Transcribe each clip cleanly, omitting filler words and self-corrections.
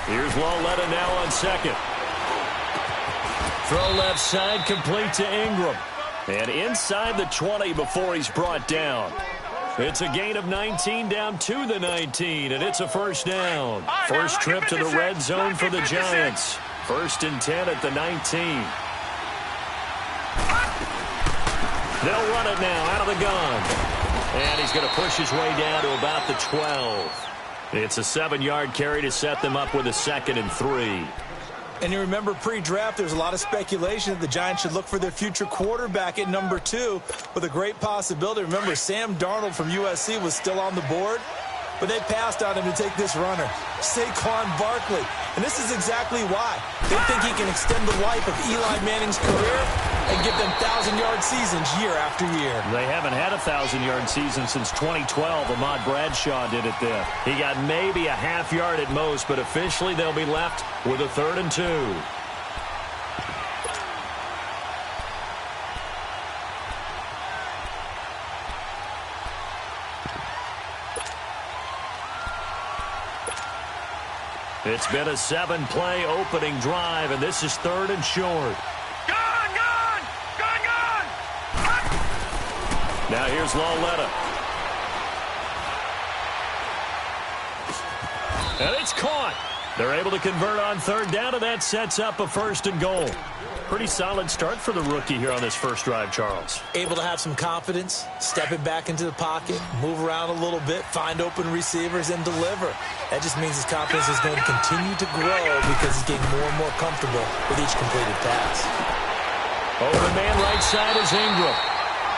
Here's Loletta now on second. Throw left side, complete to Ingram. And inside the 20 before he's brought down. It's a gain of 19 down to the 19, and it's a first down. First trip to the red zone for the Giants. 1st and 10 at the 19. They'll run it now out of the gun. And he's going to push his way down to about the 12. It's a 7-yard carry to set them up with a 2nd and 3. And you remember pre-draft, there's a lot of speculation that the Giants should look for their future quarterback at number 2 with a great possibility. Remember, Sam Darnold from USC was still on the board, but they passed on him to take this runner, Saquon Barkley. And this is exactly why. They think he can extend the life of Eli Manning's career and give them 1,000-yard seasons year after year. They haven't had a 1,000-yard season since 2012. Ahmad Bradshaw did it then. He got maybe a half yard at most, but officially they'll be left with a 3rd and 2. It's been a 7-play opening drive, and this is 3rd and short. Gone! Now here's Loletta. And it's caught. They're able to convert on 3rd down, and that sets up a 1st and goal. Pretty solid start for the rookie here on this first drive, Charles. Able to have some confidence, stepping back into the pocket, move around a little bit, find open receivers, and deliver. That just means his confidence is going to continue to grow because he's getting more and more comfortable with each completed pass. Open man right side is Ingram.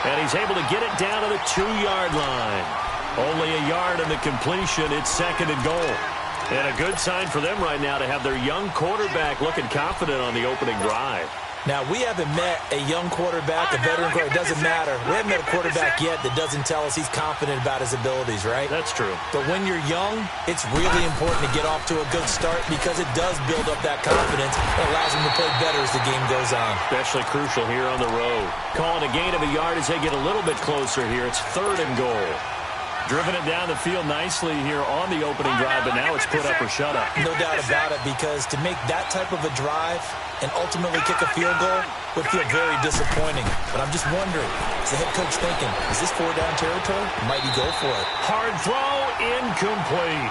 And he's able to get it down to the 2-yard line. Only a yard in the completion. It's 2nd and goal. And a good sign for them right now to have their young quarterback looking confident on the opening drive. Now, we haven't met a young quarterback, a veteran quarterback. It doesn't matter. We haven't met a quarterback yet that doesn't tell us he's confident about his abilities, right? That's true. But when you're young, it's really important to get off to a good start because it does build up that confidence and allows him to play better as the game goes on. Especially crucial here on the road. Calling a gain of a yard as they get a little bit closer here. It's 3rd and goal. Driven it down the field nicely here on the opening drive, but now it's put up or shut up. No doubt about it, because to make that type of a drive and ultimately kick a field goal would feel very disappointing. But I'm just wondering, is the head coach thinking, is this 4-down territory? Might he go for it? Hard throw, incomplete.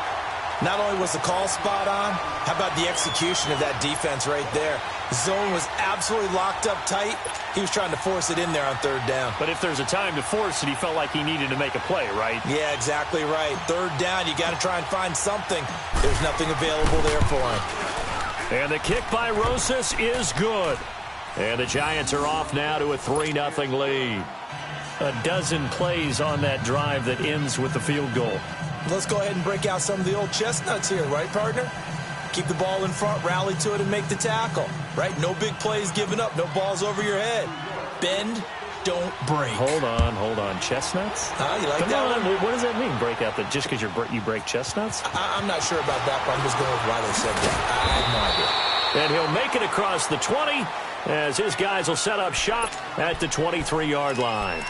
Not only was the call spot on, how about the execution of that defense right there? The zone was absolutely locked up tight. He was trying to force it in there on 3rd down. But if there's a time to force it, he felt like he needed to make a play, right? Yeah, exactly right. 3rd down, you got to try and find something. There's nothing available there for him. And the kick by Rosas is good. And the Giants are off now to a 3-0 lead. A dozen plays on that drive that ends with the field goal. Let's go ahead and break out some of the old chestnuts here, right, partner? Keep the ball in front, rally to it, and make the tackle, right? No big plays given up, no balls over your head. Bend, don't break. Hold on. Chestnuts? You like Come that on. one? What does that mean, break out? That just because you break chestnuts? I'm not sure about that, but I'm just going with why they said that. I have no idea. And he'll make it across the 20 as his guys will set up shop at the 23-yard line.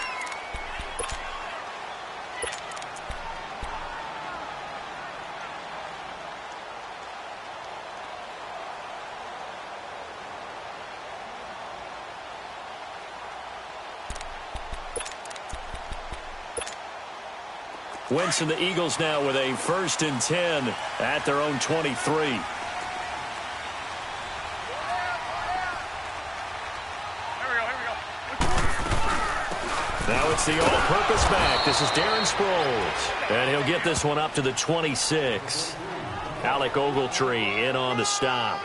Wentz and the Eagles now with a 1st and 10 at their own 23. Now it's the all-purpose back. This is Darren Sproles. And he'll get this one up to the 26. Alec Ogletree in on the stop.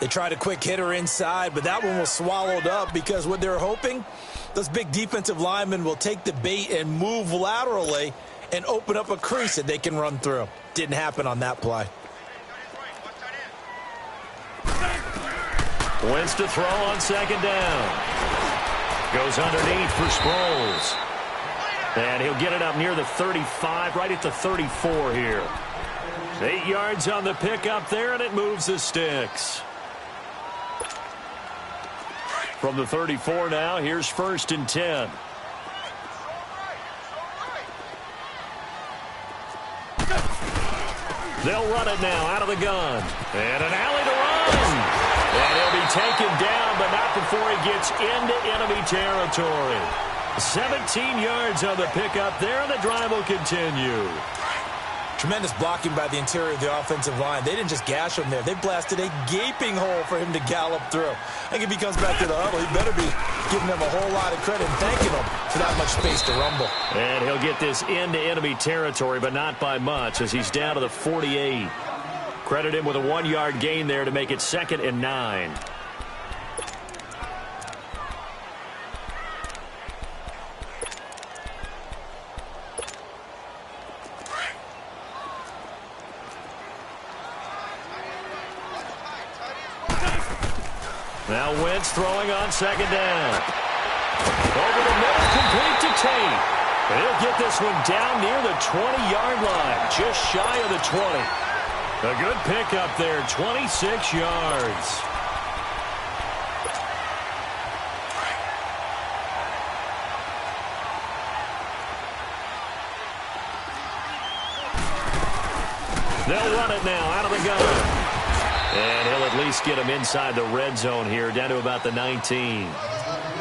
They tried a quick hitter inside, but that one was swallowed up because what they're hoping, those big defensive linemen will take the bait and move laterally and open up a crease that they can run through. Didn't happen on that play. Wentz to throw on 2nd down. Goes underneath for Sproles. And he'll get it up near the 35, right at the 34 here. 8 yards on the pickup there, and it moves the sticks. From the 34 now, here's 1st and 10. They'll run it now out of the gun. And an alley to run. And he'll be taken down, but not before he gets into enemy territory. 17 yards on the pickup there, and the drive will continue. Tremendous blocking by the interior of the offensive line. They didn't just gash him there. They blasted a gaping hole for him to gallop through. I think if he comes back to the huddle, he better be giving them a whole lot of credit and thanking them for that much space to rumble. And he'll get this into enemy territory, but not by much, as he's down to the 48. Credit him with a 1-yard gain there to make it 2nd and 9. Now Wentz throwing on 2nd down. Over the middle, complete to Tate. He'll get this one down near the 20-yard line, just shy of the 20. A good pickup there, 26 yards. They'll run it now out of the gun. And he'll at least get him inside the red zone here, down to about the 19.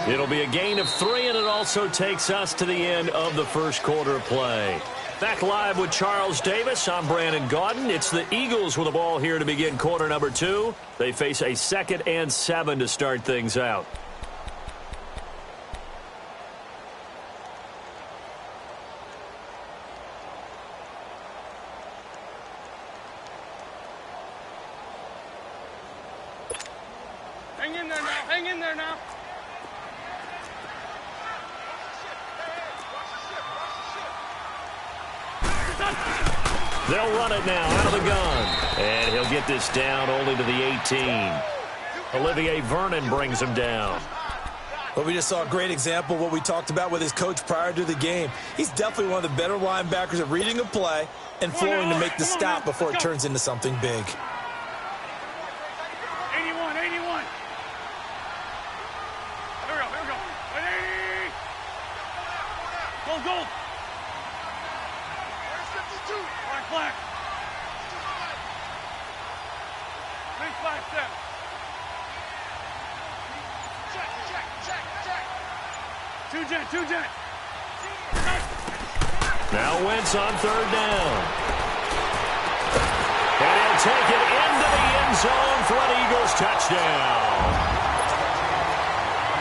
It'll be a gain of 3, and it also takes us to the end of the first quarter of play. Back live with Charles Davis. I'm Brandon Gaudin. It's the Eagles with the ball here to begin quarter number 2. They face a 2nd and 7 to start things out. Hang in there now. Hang in there now. They'll run it now out of the gun. And he'll get this down only to the 18. Olivier Vernon brings him down. Well, we just saw a great example of what we talked about with his coach prior to the game. He's definitely one of the better linebackers at reading a play and flowing to make the stop before it turns into something big. 81, 81. Here we go, here we go. 180. Gold, gold. Where's 52? Black, black. 3, 5, 7. Two jet. Now Wentz on 3rd down. And he'll take it into the end zone for an Eagles touchdown.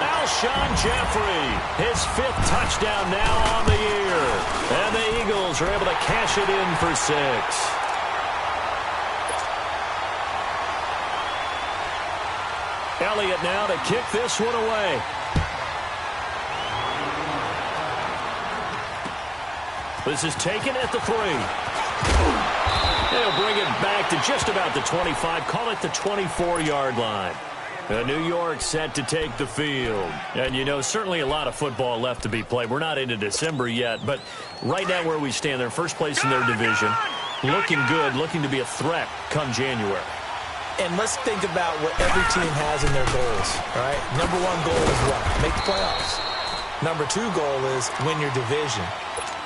Alshon Jeffrey, his 5th touchdown now on the year. And the Eagles are able to cash it in for 6. Elliott now to kick this one away. This is taken at the 3. They'll bring it back to just about the 25. Call it the 24-yard line. New York set to take the field. And, you know, certainly a lot of football left to be played. We're not into December yet, but right now where we stand, they're first place in their division. Looking good, looking to be a threat come January. And let's think about what every team has in their goals, all right? Number 1 goal is what? Make the playoffs. Number 2 goal is win your division.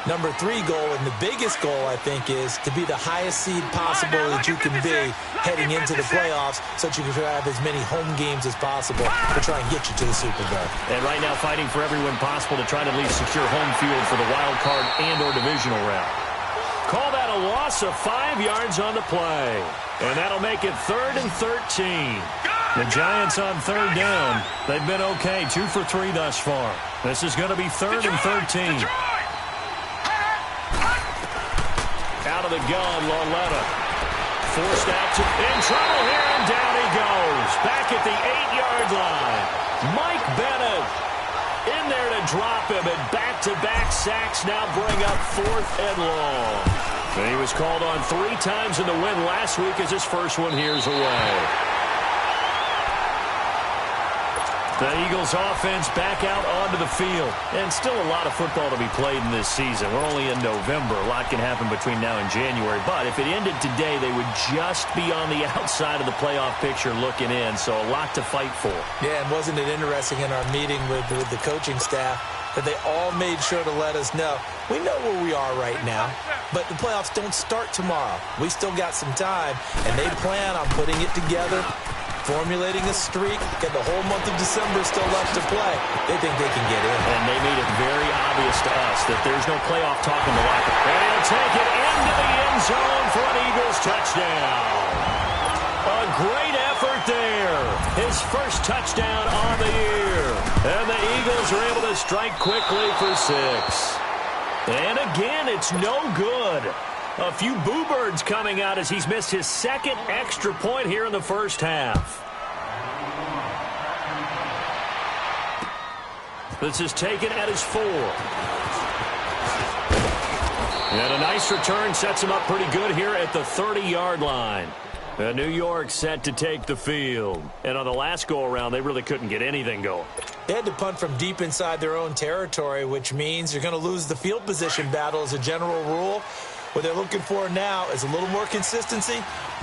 Number 3 goal, and the biggest goal, I think, is to be the highest seed possible that you can be heading into the playoffs so that you can have as many home games as possible to try and get you to the Super Bowl. And right now fighting for every win possible to try to at least secure home field for the wild card and or divisional round. Call that a loss of 5 yards on the play. And that'll make it 3rd and 13. The Giants on 3rd down. They've been okay, 2 for 3 thus far. This is going to be 3rd and 13. Out of the gun, Lauletta. Forced out to in trouble here, and down he goes. Back at the 8-yard line. Mike Bennett in there to drop him, and back-to-back sacks now bring up 4th and long. And he was called on 3 times in the win last week as his first one here's away. The Eagles offense back out onto the field. And still a lot of football to be played in this season. We're only in November. A lot can happen between now and January. But if it ended today, they would just be on the outside of the playoff picture looking in. So a lot to fight for. Yeah, and wasn't it interesting in our meeting with the coaching staff? that they all made sure to let us know. We know where we are right now, but the playoffs don't start tomorrow. We still got some time, and they plan on putting it together, formulating a streak, get the whole month of December still left to play. They think they can get in. And they made it very obvious to us that there's no playoff talk in the locker room. And he'll take it into the end zone for an Eagles touchdown. A great effort there. His first touchdown on the year. And the Eagles are able to strike quickly for 6. And again, it's no good. A few boo birds coming out as he's missed his second extra point here in the first half. This is taken at his 4. And a nice return sets him up pretty good here at the 30-yard line. New York set to take the field. And on the last go-around, they really couldn't get anything going. They had to punt from deep inside their own territory, which means you're going to lose the field position battle as a general rule. What they're looking for now is a little more consistency,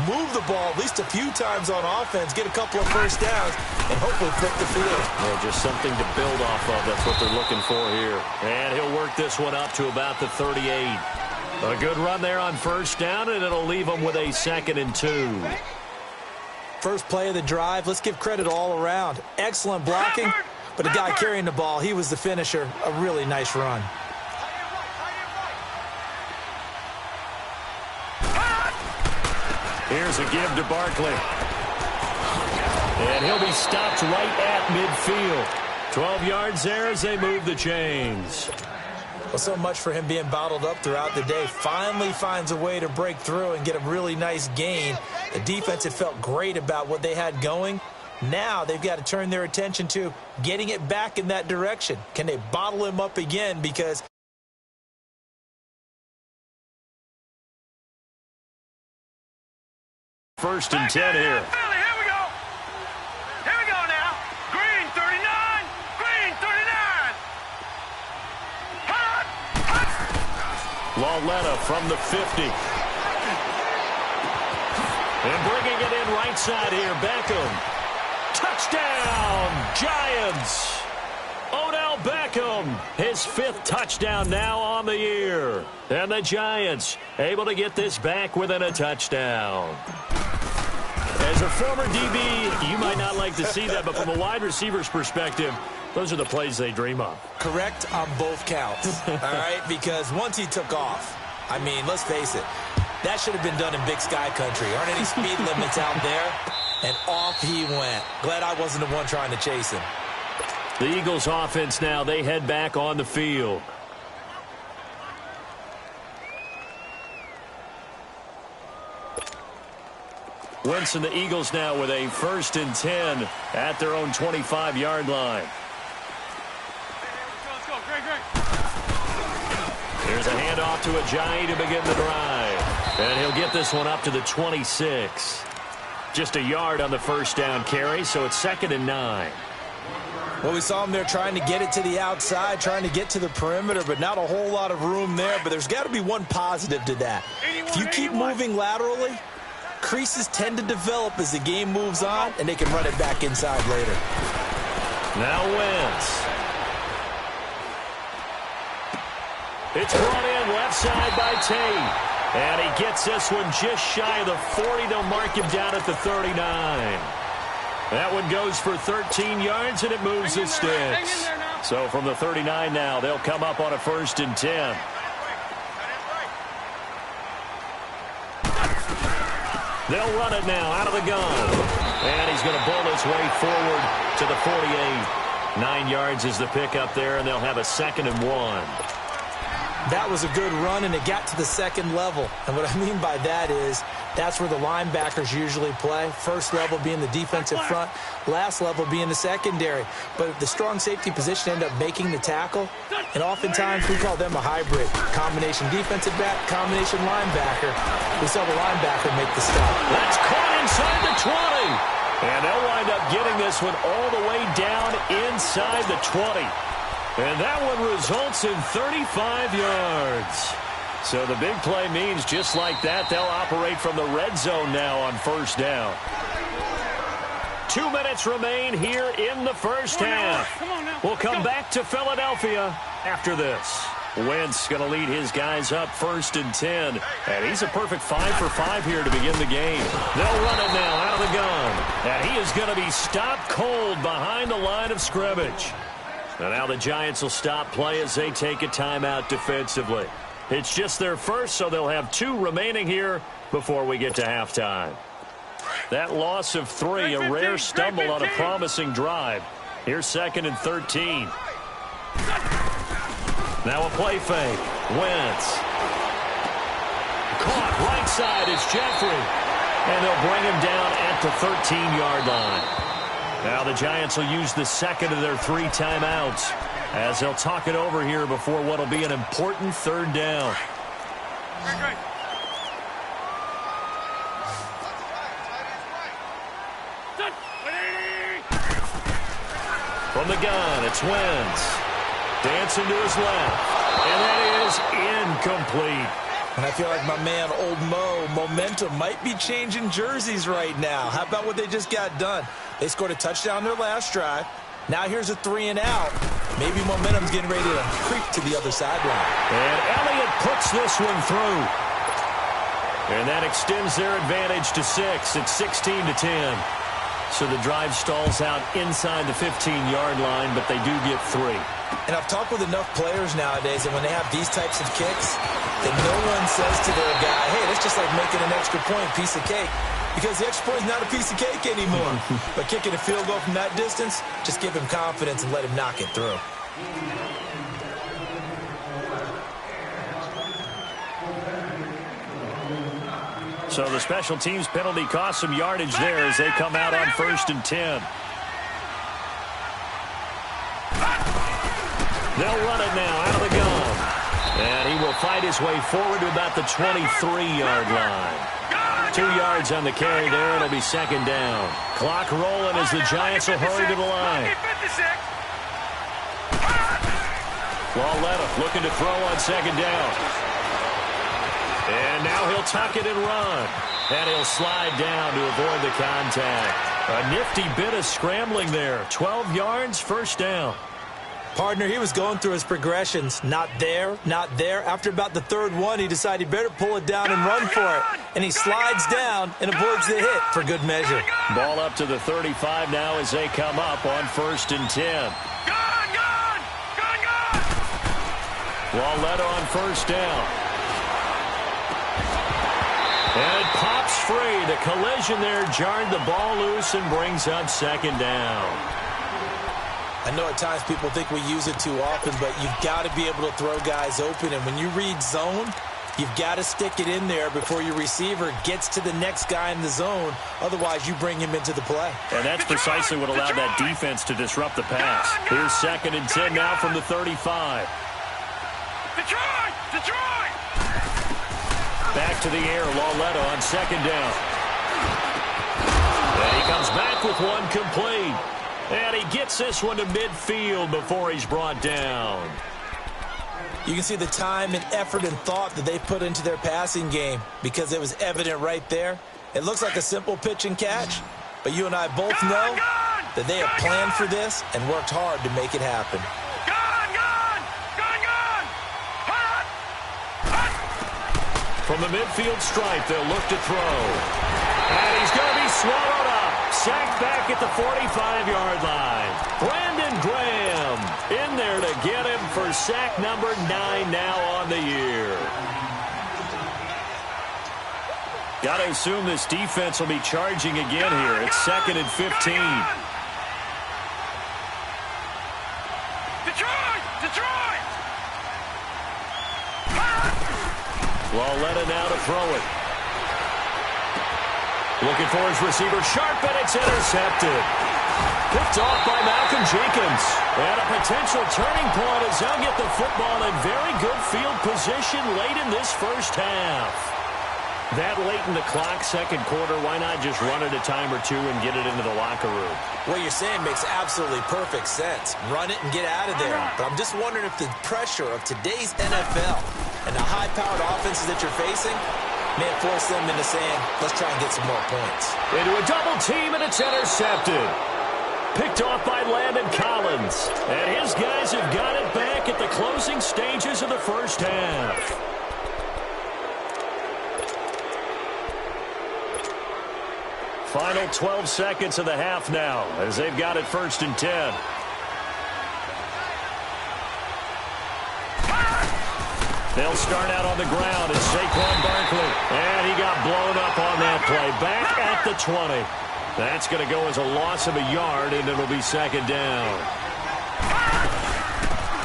move the ball at least a few times on offense, get a couple of first downs, and hopefully flip the field. Yeah, just something to build off of. That's what they're looking for here. And he'll work this one up to about the 38. A good run there on first down, and it'll leave them with a 2nd and 2. First play of the drive, let's give credit all around. Excellent blocking, but the guy carrying the ball, he was the finisher. A really nice run. Here's a give to Barkley. And he'll be stopped right at midfield. 12 yards there as they move the chains. Well, so much for him being bottled up throughout the day. Finally finds a way to break through and get a really nice gain. The defense had felt great about what they had going. Now they've got to turn their attention to getting it back in that direction. Can they bottle him up again? Because first and 10 here. Here we go. Here we go now. Green 39. Green 39. Hot. Lauletta from the 50. And bringing it in right side here, Beckham. Touchdown, Giants. Odell Beckham, his 5th touchdown now on the year. And the Giants able to get this back within a touchdown. As a former DB, you might not like to see that, but from a wide receiver's perspective, those are the plays they dream of. correct on both counts, all right? Because once he took off, I mean, let's face it, that should have been done in Big Sky Country. Aren't any speed limits out there? And off he went. Glad I wasn't the one trying to chase him. The Eagles offense now, they head back on the field. Wentz and the Eagles now with a 1st and 10 at their own 25-yard line. Let's go. Great. Here's a handoff to Ajayi to begin the drive. And he'll get this one up to the 26. Just a yard on the first down carry, so it's 2nd and 9. Well, we saw him there trying to get it to the outside, trying to get to the perimeter, but not a whole lot of room there. But there's got to be one positive to that. If you keep moving laterally, creases tend to develop as the game moves on, and they can run it back inside later. Now Wentz. It's brought in left side by Tate. And he gets this one just shy of the 40. They'll mark him down at the 39. That one goes for 13 yards, and it moves the sticks. So from the 39 now, they'll come up on a 1st and 10. They'll run it now out of the gun. And he's going to bull his way forward to the 48. 9 yards is the pickup there, and they'll have a 2nd and 1. That was a good run, and it got to the second level. And what I mean by that is that's where the linebackers usually play. First level being the defensive front, last level being the secondary. But the strong safety position ended up making the tackle, and oftentimes we call them a hybrid. Combination defensive back, combination linebacker. We saw the linebacker make the stop. That's caught inside the 20. And they'll wind up getting this one all the way down inside the 20. And that one results in 35 yards. So the big play means just like that, they'll operate from the red zone now on 1st down. 2 minutes remain here in the first half. We'll come back to Philadelphia after this. Wentz going to lead his guys up 1st and 10. And he's a perfect 5 for 5 here to begin the game. They'll run it now out of the gun. And he is going to be stopped cold behind the line of scrimmage. And now the Giants will stop play as they take a timeout defensively. It's just their first, so they'll have 2 remaining here before we get to halftime. That loss of 3, a rare stumble on a promising drive. Here's 2nd and 13. Now a play fake. Wentz. Caught right side is Jeffrey. And they'll bring him down at the 13-yard line. Now the Giants will use the second of their 3 timeouts as they'll talk it over here before what will be an important 3rd down. From the gun, it's Wentz. Dancing to his left. And that is incomplete. And I feel like my man, Old Mo, momentum might be changing jerseys right now. How about what they just got done? They scored a touchdown their last drive. Now here's a 3 and out. Maybe momentum's getting ready to creep to the other sideline. And Elliott puts this one through. And that extends their advantage to 6. It's 16-10. So the drive stalls out inside the 15-yard line, but they do get 3. And I've talked with enough players nowadays, and when they have these types of kicks, that no one says to their guy, hey, that's just like making an extra point, piece of cake. Because the extra point is not a piece of cake anymore. But kicking a field goal from that distance, just give him confidence and let him knock it through. So the special teams penalty cost some yardage there as they come out on 1st and 10. They'll run it now out of the gun. And he will fight his way forward to about the 23-yard line. 2 yards on the carry there. It'll be 2nd down. Clock rolling as the Giants will hurry to the line. Lauletta looking to throw on 2nd down. And now he'll tuck it and run. And he'll slide down to avoid the contact. A nifty bit of scrambling there. 12 yards, 1st down. Partner, he was going through his progressions. Not there, not there. After about the 3rd one, he decided he better pull it down and run for it. And he slides down and avoids the hit for good measure. Ball up to the 35 now as they come up on 1st and 10. Lauletta on 1st down. And it pops free. The collision there jarred the ball loose and brings up 2nd down. I know at times people think we use it too often, but you've got to be able to throw guys open. And when you read zone, you've got to stick it in there before your receiver gets to the next guy in the zone. Otherwise, you bring him into the play. And that's precisely what allowed that defense to disrupt the pass. Here's 2nd and 10 now from the 35. Detroit! Back to the air, Lauletta on 2nd down. And he comes back with one complete. And he gets this one to midfield before he's brought down. You can see the time and effort and thought that they put into their passing game because it was evident right there. It looks like a simple pitch and catch, but you and I both know that they have planned for this and worked hard to make it happen. From the midfield stripe, they'll look to throw. And he's going to be swallowed up. Sacked back at the 45-yard line. Brandon Graham in there to get him for sack number 9 now on the year. Got to assume this defense will be charging again here. It's 2nd and 15. Detroit! Lauletta now to throw it. Looking for his receiver, sharp, and it's intercepted. Picked off by Malcolm Jenkins. And a potential turning point as they'll get the football in very good field position late in this first half. That late in the clock, 2nd quarter, why not just run it a time or two and get it into the locker room? What you're saying makes absolutely perfect sense. Run it and get out of there. But I'm just wondering if the pressure of today's NFL and the high-powered offenses that you're facing May have forced them into saying, let's try and get some more points. Into a double team, and it's intercepted. Picked off by Landon Collins. And his guys have got it back at the closing stages of the first half. Final 12 seconds of the half now as they've got it 1st and 10. They'll start out on the ground as Saquon Barkley. And he got blown up on that play. Back at the 20. That's going to go as a loss of a yard, and it'll be 2nd down.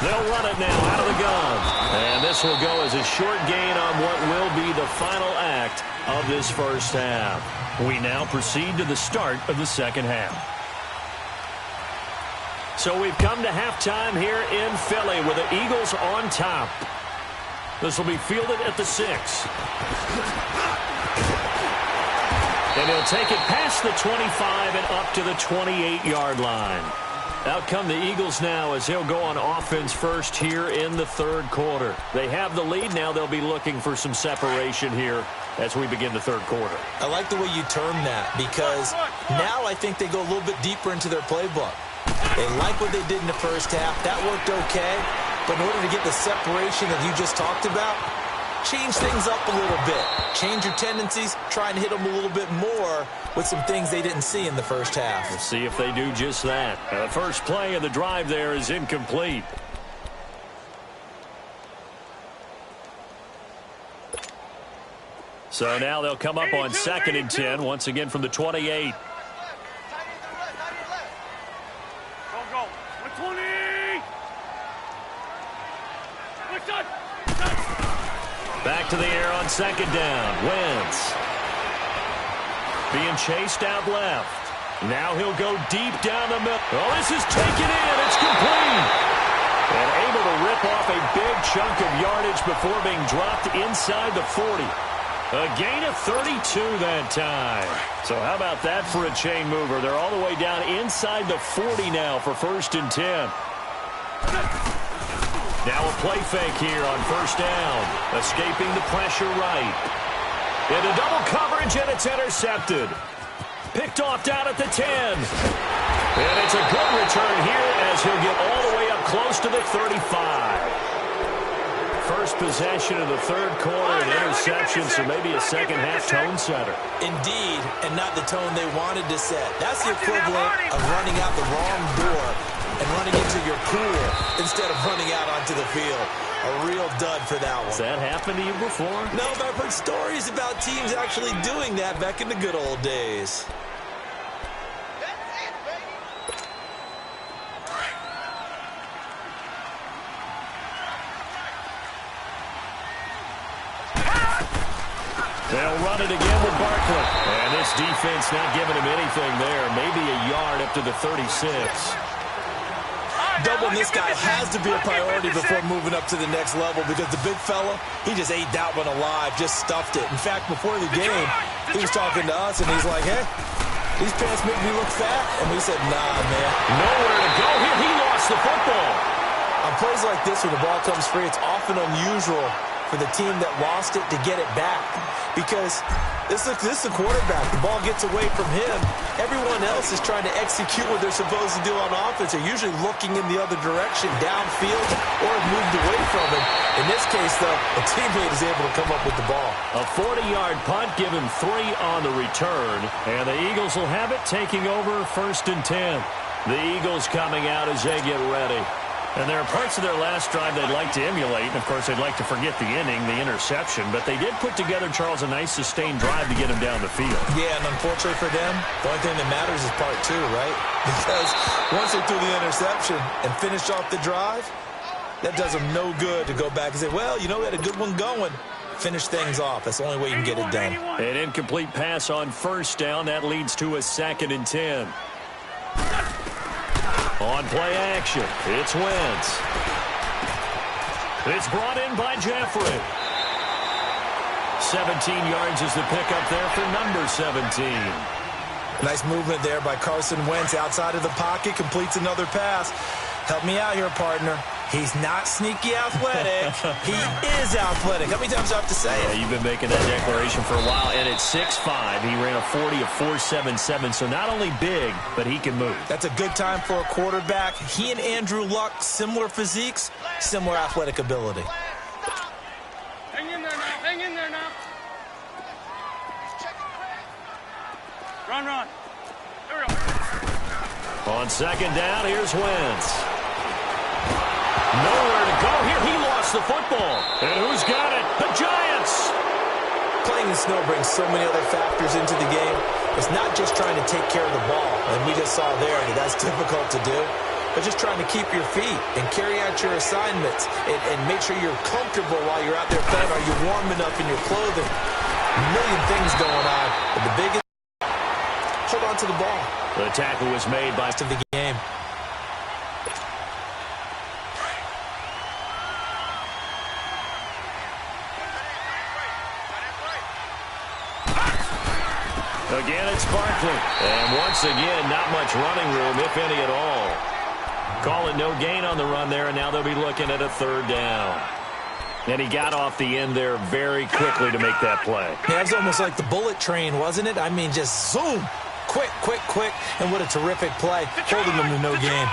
They'll run it now out of the gun. And this will go as a short gain on what will be the final act of this first half. We now proceed to the start of the second half. So we've come to halftime here in Philly with the Eagles on top. This will be fielded at the 6. And he'll take it past the 25 and up to the 28-yard line. Out come the Eagles now as he'll go on offense first here in the 3rd quarter. They have the lead. Now they'll be looking for some separation here as we begin the 3rd quarter. I like the way you term that because now I think they go a little bit deeper into their playbook. They like what they did in the first half. That worked okay. But in order to get the separation that you just talked about, change things up a little bit. Change your tendencies. Try and hit them a little bit more with some things they didn't see in the first half. We'll see if they do just that. The first play of the drive there is incomplete. So now they'll come up on 2nd and 10, once again from the 28. Go. 120. Back to the air on 2nd down. Wentz being chased out left. Now he'll go deep down the middle. Oh, this is taken in. It's complete. And able to rip off a big chunk of yardage before being dropped inside the 40. A gain of 32 that time. So how about that for a chain mover? They're all the way down inside the 40 now for 1st and 10. Now a play fake here on 1st down. Escaping the pressure right. Into double coverage, and it's intercepted. Picked off down at the 10. And it's a good return here as he'll get all the way up close to the 35. First possession of the 3rd quarter, an interception, so maybe a second-half tone setter. Indeed, and not the tone they wanted to set. That's the equivalent of running out the wrong door and running into your pool instead of running out onto the field. A real dud for that one. Has that happened to you before? No, but I've heard stories about teams actually doing that back in the good old days. They'll run it again with Barkley. And this defense not giving him anything there. Maybe a yard up to the 36. Doubling this guy has to be a priority before moving up to the next level because the big fella, he just ate that one alive, just stuffed it. In fact, before the game, he was talking to us, and he's like, hey, these pants make me look fat. And we said, nah, man. Nowhere to go here. He lost the football. On plays like this where the ball comes free, it's often unusual for the team that lost it to get it back because this is the quarterback. The ball gets away from him. Everyone else is trying to execute what they're supposed to do on offense. They're usually looking in the other direction, downfield, or have moved away from him. In this case, though, a teammate is able to come up with the ball. A 40-yard punt, give him 3 on the return. And the Eagles will have it, taking over 1st and 10. The Eagles coming out as they get ready. And there are parts of their last drive they'd like to emulate. And, of course, they'd like to forget the inning, the interception. But they did put together, Charles, a nice sustained drive to get him down the field. Yeah, and unfortunately for them, the only thing that matters is part 2, right? Because once they threw the interception and finished off the drive, that does them no good to go back and say, well, you know, we had a good one going. Finish things off. That's the only way you can get it done. An incomplete pass on 1st down. That leads to a 2nd and 10. On play action, it's Wentz. It's brought in by Jeffrey. 17 yards is the pickup there for number 17. Nice movement there by Carson Wentz outside of the pocket, completes another pass. Help me out here, partner. He's not sneaky athletic. He is athletic. How many times do I have to say it? Yeah, you've been making that declaration for a while. And at 6'5", he ran a 40 of 4.77. So not only big, but he can move. That's a good time for a quarterback. He and Andrew Luck, similar physiques, similar athletic ability. Hang in there now. Hang in there now. Run, run. Here we go. On second down, here's Wentz. Nowhere to go here. He lost the football. And who's got it? The Giants. Playing in snow brings so many other factors into the game. It's not just trying to take care of the ball, and we just saw there that that's difficult to do, but just trying to keep your feet and carry out your assignments and make sure you're comfortable while you're out there playing. Are you warm enough in your clothing? A million things going on, but the biggest, hold on to the ball. The tackle was made by To the game. Again, it's Barkley. And once again, not much running room, if any at all. Call it no gain on the run there, and now they'll be looking at a third down. And he got off the end there very quickly to make that play. Yeah, it was almost like the bullet train, wasn't it? I mean, just zoom. Quick, quick, quick. And what a terrific play, holding them to no gain.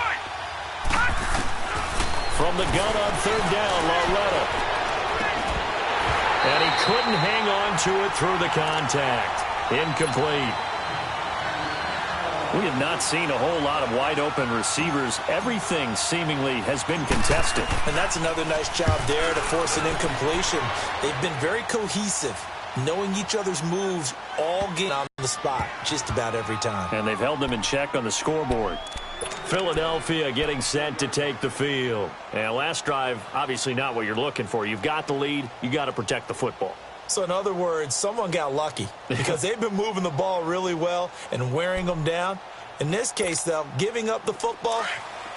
From the gun on third down, Loretta. And he couldn't hang on to it through the contact. Incomplete. We have not seen a whole lot of wide-open receivers. Everything seemingly has been contested. And that's another nice job there to force an incompletion. They've been very cohesive, knowing each other's moves, all getting on the spot just about every time. And they've held them in check on the scoreboard. Philadelphia getting set to take the field. And last drive, obviously not what you're looking for. You've got the lead. You got to protect the football. So in other words, someone got lucky because they've been moving the ball really well and wearing them down. In this case, though, giving up the football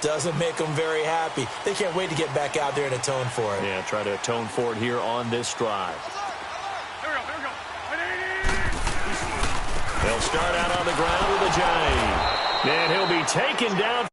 doesn't make them very happy. They can't wait to get back out there and atone for it. Yeah, try to atone for it here on this drive. Here we go. Here we go. They'll start out on the ground with a Giant. And he'll be taken down